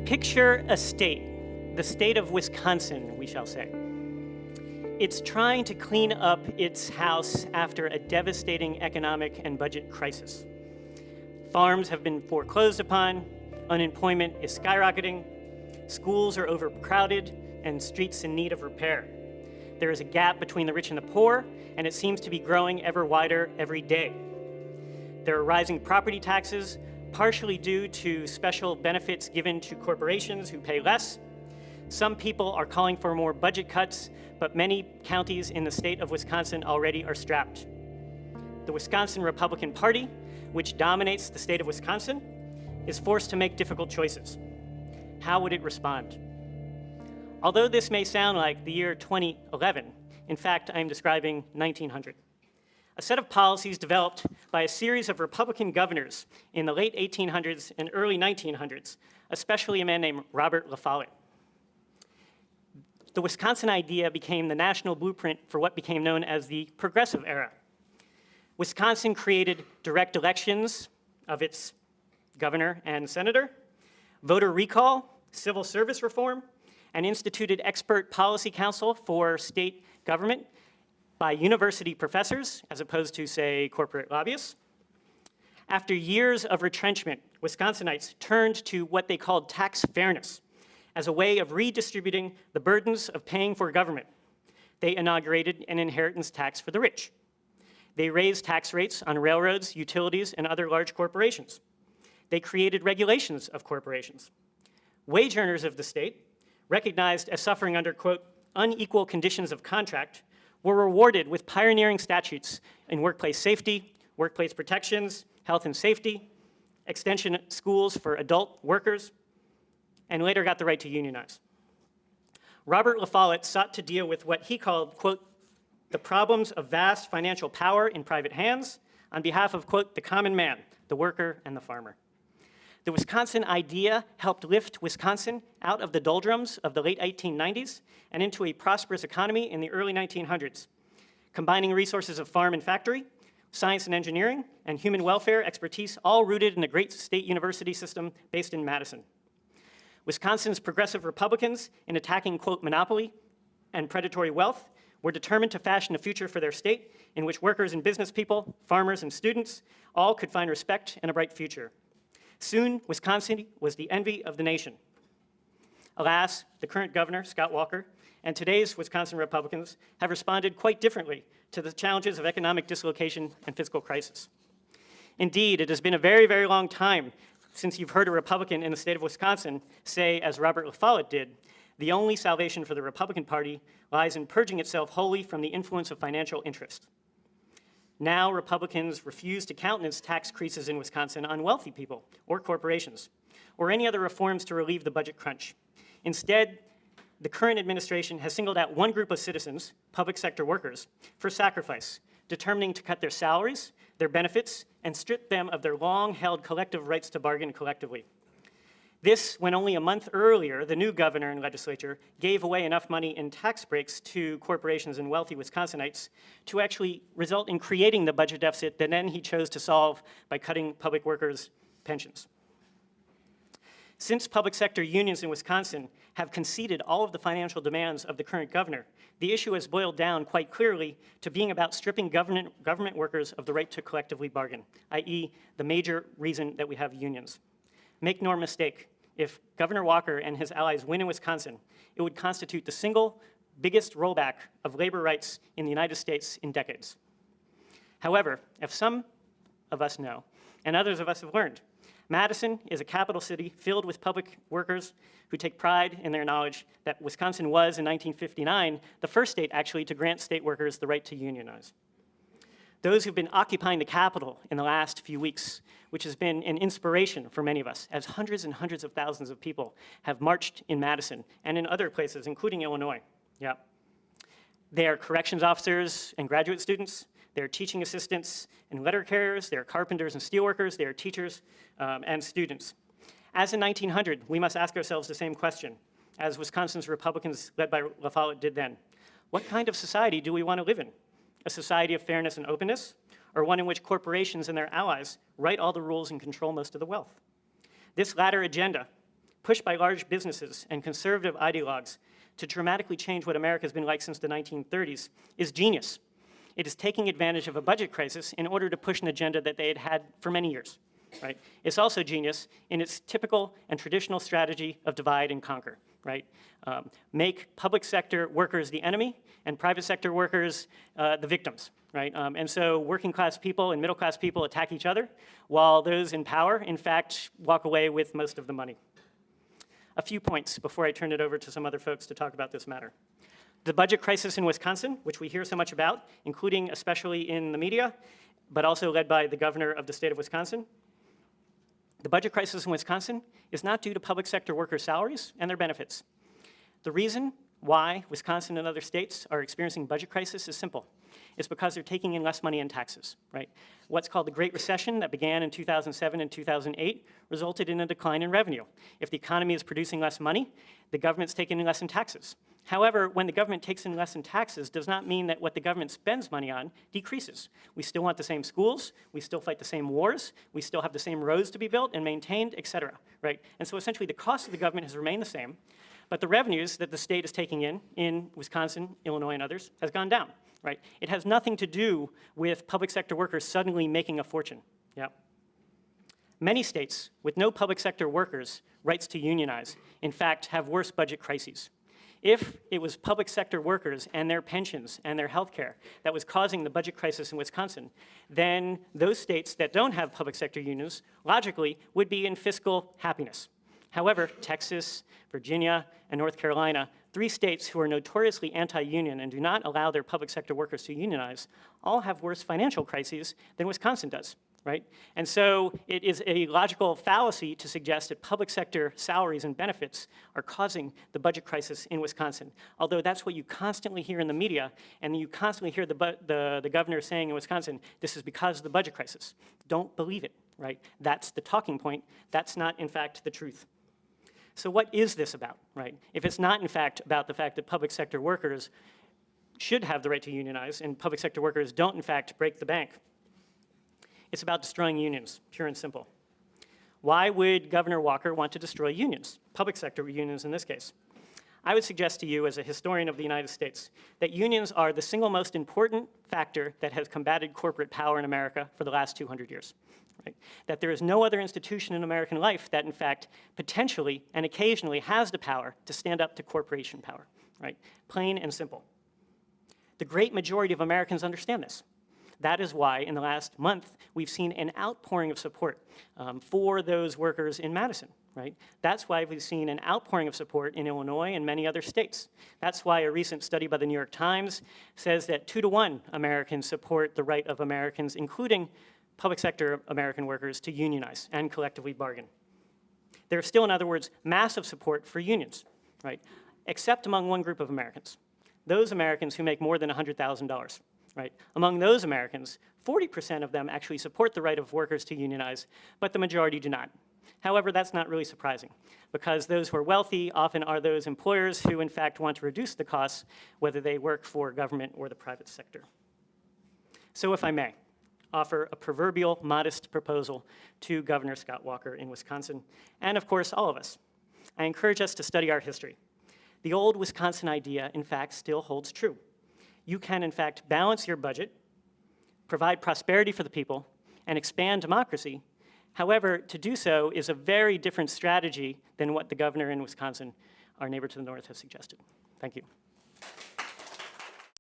Picture a state, the state of Wisconsin, we shall say. It's trying to clean up its house after a devastating economic and budget crisis. Farms have been foreclosed upon, unemployment is skyrocketing, schools are overcrowded, and streets in need of repair. There is a gap between the rich and the poor, and it seems to be growing ever wider every day. There are rising property taxes, partially due to special benefits given to corporations who pay less. Some people are calling for more budget cuts, but many counties in the state of Wisconsin already are strapped. The Wisconsin Republican Party, which dominates the state of Wisconsin, is forced to make difficult choices. How would it respond? Although this may sound like the year 2011, in fact, I am describing 1900. A set of policies developed by a series of Republican governors in the late 1800s and early 1900s, especially a man named Robert La Follette. The Wisconsin idea became the national blueprint for what became known as the Progressive Era. Wisconsin created direct elections of its governor and senator, voter recall, civil service reform, and instituted expert policy council for state government by university professors, as opposed to, say, corporate lobbyists. After years of retrenchment, Wisconsinites turned to what they called tax fairness as a way of redistributing the burdens of paying for government. They inaugurated an inheritance tax for the rich. They raised tax rates on railroads, utilities, and other large corporations. They created regulations of corporations. Wage earners of the state, recognized as suffering under, quote, unequal conditions of contract, were rewarded with pioneering statutes in workplace safety, workplace protections, health and safety, extension schools for adult workers, and later got the right to unionize. Robert La Follette sought to deal with what he called, quote, the problems of vast financial power in private hands on behalf of, quote, the common man, the worker, and the farmer. The Wisconsin idea helped lift Wisconsin out of the doldrums of the late 1890s and into a prosperous economy in the early 1900s, combining resources of farm and factory, science and engineering, and human welfare expertise, all rooted in a great state university system based in Madison. Wisconsin's progressive Republicans, in attacking, quote, monopoly and predatory wealth, were determined to fashion a future for their state in which workers and business people, farmers and students, all could find respect and a bright future. Soon, Wisconsin was the envy of the nation. Alas, the current governor, Scott Walker, and today's Wisconsin Republicans have responded quite differently to the challenges of economic dislocation and fiscal crisis. Indeed, it has been a very, very long time since you've heard a Republican in the state of Wisconsin say, as Robert La Follette did, the only salvation for the Republican Party lies in purging itself wholly from the influence of financial interest. Now, Republicans refuse to countenance tax increases in Wisconsin on wealthy people or corporations, or any other reforms to relieve the budget crunch. Instead, the current administration has singled out one group of citizens, public sector workers, for sacrifice, determining to cut their salaries, their benefits, and strip them of their long-held collective rights to bargain collectively. This, when only a month earlier, the new governor and legislature gave away enough money in tax breaks to corporations and wealthy Wisconsinites to actually result in creating the budget deficit that then he chose to solve by cutting public workers' pensions. Since public sector unions in Wisconsin have conceded all of the financial demands of the current governor, the issue has boiled down quite clearly to being about stripping government workers of the right to collectively bargain, i.e. the major reason that we have unions. Make no mistake, if Governor Walker and his allies win in Wisconsin, it would constitute the single biggest rollback of labor rights in the United States in decades. However, as some of us know, and others of us have learned, Madison is a capital city filled with public workers who take pride in their knowledge that Wisconsin was, in 1959, the first state actually to grant state workers the right to unionize. Those who've been occupying the Capitol in the last few weeks, which has been an inspiration for many of us, as hundreds and hundreds of thousands of people have marched in Madison and in other places, including Illinois. Yeah. They are corrections officers and graduate students. They are teaching assistants and letter carriers. They are carpenters and steelworkers. They are teachers and students. As in 1900, we must ask ourselves the same question, as Wisconsin's Republicans led by La Follette did then. What kind of society do we want to live in? A society of fairness and openness, or one in which corporations and their allies write all the rules and control most of the wealth? This latter agenda pushed by large businesses and conservative ideologues to dramatically change what America has been like since the 1930s, is genius. It is taking advantage of a budget crisis in order to push an agenda that they had had for many years. Right? It's also genius in its typical and traditional strategy of divide and conquer. Right? Make public sector workers the enemy and private sector workers the victims. Right? And so working class people and middle class people attack each other, while those in power, in fact, walk away with most of the money. A few points before I turn it over to some other folks to talk about this matter. The budget crisis in Wisconsin, which we hear so much about, including especially in the media, but also led by the governor of the state of Wisconsin. The budget crisis in Wisconsin is not due to public sector workers' salaries and their benefits. The reason why Wisconsin and other states are experiencing budget crisis is simple. It's because they're taking in less money in taxes, right? What's called the Great Recession that began in 2007 and 2008 resulted in a decline in revenue. If the economy is producing less money, the government's taking in less in taxes. However, when the government takes in less in taxes does not mean that what the government spends money on decreases. We still want the same schools, we still fight the same wars, we still have the same roads to be built and maintained, et cetera, right? And so essentially the cost of the government has remained the same, but the revenues that the state is taking in Wisconsin, Illinois, and others, has gone down, right? It has nothing to do with public sector workers suddenly making a fortune, yeah. Many states with no public sector workers' rights to unionize, in fact, have worse budget crises. If it was public sector workers and their pensions and their health care that was causing the budget crisis in Wisconsin, then those states that don't have public sector unions, logically, would be in fiscal happiness. However, Texas, Virginia, and North Carolina, 3 states who are notoriously anti-union and do not allow their public sector workers to unionize, all have worse financial crises than Wisconsin does. Right? And so it is a logical fallacy to suggest that public sector salaries and benefits are causing the budget crisis in Wisconsin, although that's what you constantly hear in the media, and you constantly hear the governor saying in Wisconsin, this is because of the budget crisis. Don't believe it, right? That's the talking point. That's not, in fact, the truth. So what is this about, right? If it's not, in fact, about the fact that public sector workers should have the right to unionize and public sector workers don't, in fact, break the bank, it's about destroying unions, pure and simple. Why would Governor Walker want to destroy unions, public sector unions in this case? I would suggest to you, as a historian of the United States, that unions are the single most important factor that has combated corporate power in America for the last 200 years. Right? That there is no other institution in American life that, in fact, potentially and occasionally has the power to stand up to corporation power. Right? Plain and simple. The great majority of Americans understand this. That is why, in the last month, we've seen an outpouring of support for those workers in Madison, right? That's why we've seen an outpouring of support in Illinois and many other states. That's why a recent study by the New York Times says that 2-to-1 Americans support the right of Americans, including public sector American workers, to unionize and collectively bargain. There's still, in other words, massive support for unions, right? Except among one group of Americans, those Americans who make more than $100,000. Right? Among those Americans, 40% of them actually support the right of workers to unionize, but the majority do not. However, that's not really surprising, because those who are wealthy often are those employers who, in fact, want to reduce the costs, whether they work for government or the private sector. So if I may, offer a proverbial modest proposal to Governor Scott Walker in Wisconsin, and of course, all of us. I encourage us to study our history. The old Wisconsin idea, in fact, still holds true. You can, in fact, balance your budget, provide prosperity for the people, and expand democracy. However, to do so is a very different strategy than what the governor in Wisconsin, our neighbor to the north, has suggested. Thank you.